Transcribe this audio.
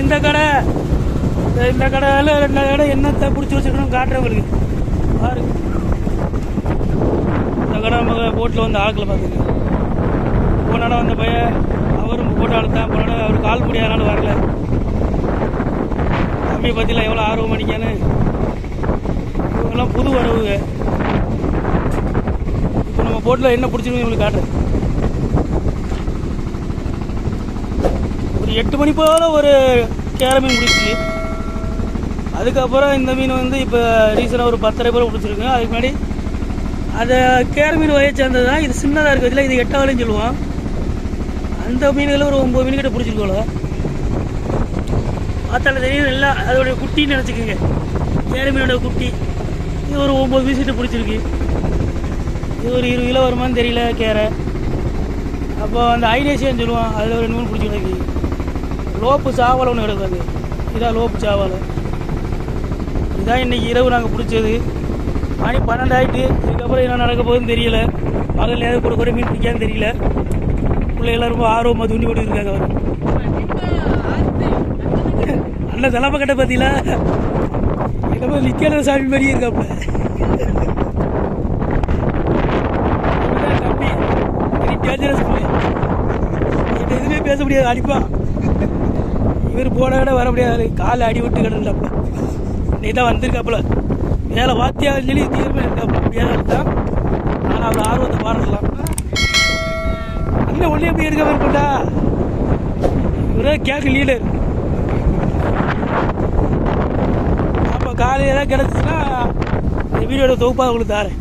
இந்த கடை இந்த கடையில் 2 கடை என்னத்தை பிடிச்சி வச்சுக்கணும் காட்டுறவங்களுக்கு பாரு. இந்த கடை நம்ம போட்டில் வந்து ஆட்களை பார்த்துங்க. போனாட வந்த பையன் அவரும் போட்டு அழுத்தான். போனாட அவர் கால் முடியாதனால வரல. தம்பியை பற்றிலாம் எவ்வளோ ஆர்வம் பண்ணிக்கான்னு. இவங்கெல்லாம் புது வரவுங்க. இப்போ நம்ம போட்டில் என்ன பிடிச்சிருக்கோம் இவங்களுக்கு காட்டுறேன். ஒரு 8 மணி போல் ஒரு கேர மீன் பிடிச்சி, அதுக்கப்புறம் இந்த மீன் வந்து இப்போ ரீசனாக ஒரு 10 போல் பிடிச்சிருக்கு. அதுக்கு முன்னாடி அதை கேர மீன் வகையை சேர்ந்தது தான். இது சின்னதாக இருக்கிறதுல இது 8 சொல்லுவோம். அந்த மீன்களை ஒரு 9 மீன் கிட்ட பிடிச்சிருக்கோம்ல. பார்த்தால தெரியும் எல்லாம் அதோடைய குட்டின்னு நினச்சிக்கோங்க. கேர மீனோட குட்டி இது ஒரு 9 பீஸ் கிட்ட பிடிச்சிருக்கு. இது ஒரு 20 கிலோ வருமானு தெரியல கேரை. அப்போ அந்த ஐடேஷியான்னு சொல்லுவோம், அதில் ஒரு 2 மீன் பிடிச்சி கிடக்கு. லோப்பு சாவலை ஒன்று கிடக்காது. இதான் லோப்பு சாவலை. இதான் இன்றைக்கி இரவு நாங்கள் பிடிச்சது. மணி 12 ஆகிட்டு. இதுக்கப்புறம் என்ன நடக்க போகுதுன்னு தெரியல. பகல் ஏதாவது கூட மீன் பிடிக்கான்னு தெரியல. பிள்ளைகள் ரொம்ப ஆர்வமாக தூண்டி போட்டு இருக்காங்க. அவர் அண்ணன் தலைப்ப கட்ட பார்த்தீங்களா? என்னமோ நிற்காத சாமி மாதிரியே இருக்காப்புல. தம்பி டேஞ்சரஸ் பிள்ளை. என்ன எதுவுமே பேச முடியாது, அடிப்பான். இவர் போன விட வர முடியாது. காலை அடி விட்டு கிடந்தாப்புல. நீ தான் வந்திருக்காப்புல. வேலை வாத்தியாக சொல்லி தீர்மானம் இருக்காப்புல. வேலை தான். ஆனால் அவர் ஆர்வத்தை பாடலாம். அண்ணன் ஒன்றே போய் இருக்க இருப்பா. இவரே கேட்க லீடர். அப்போ காலையில் கிடச்சிச்சுன்னா இந்த வீடியோட தொகுப்பாக உங்களுக்கு தாரேன்.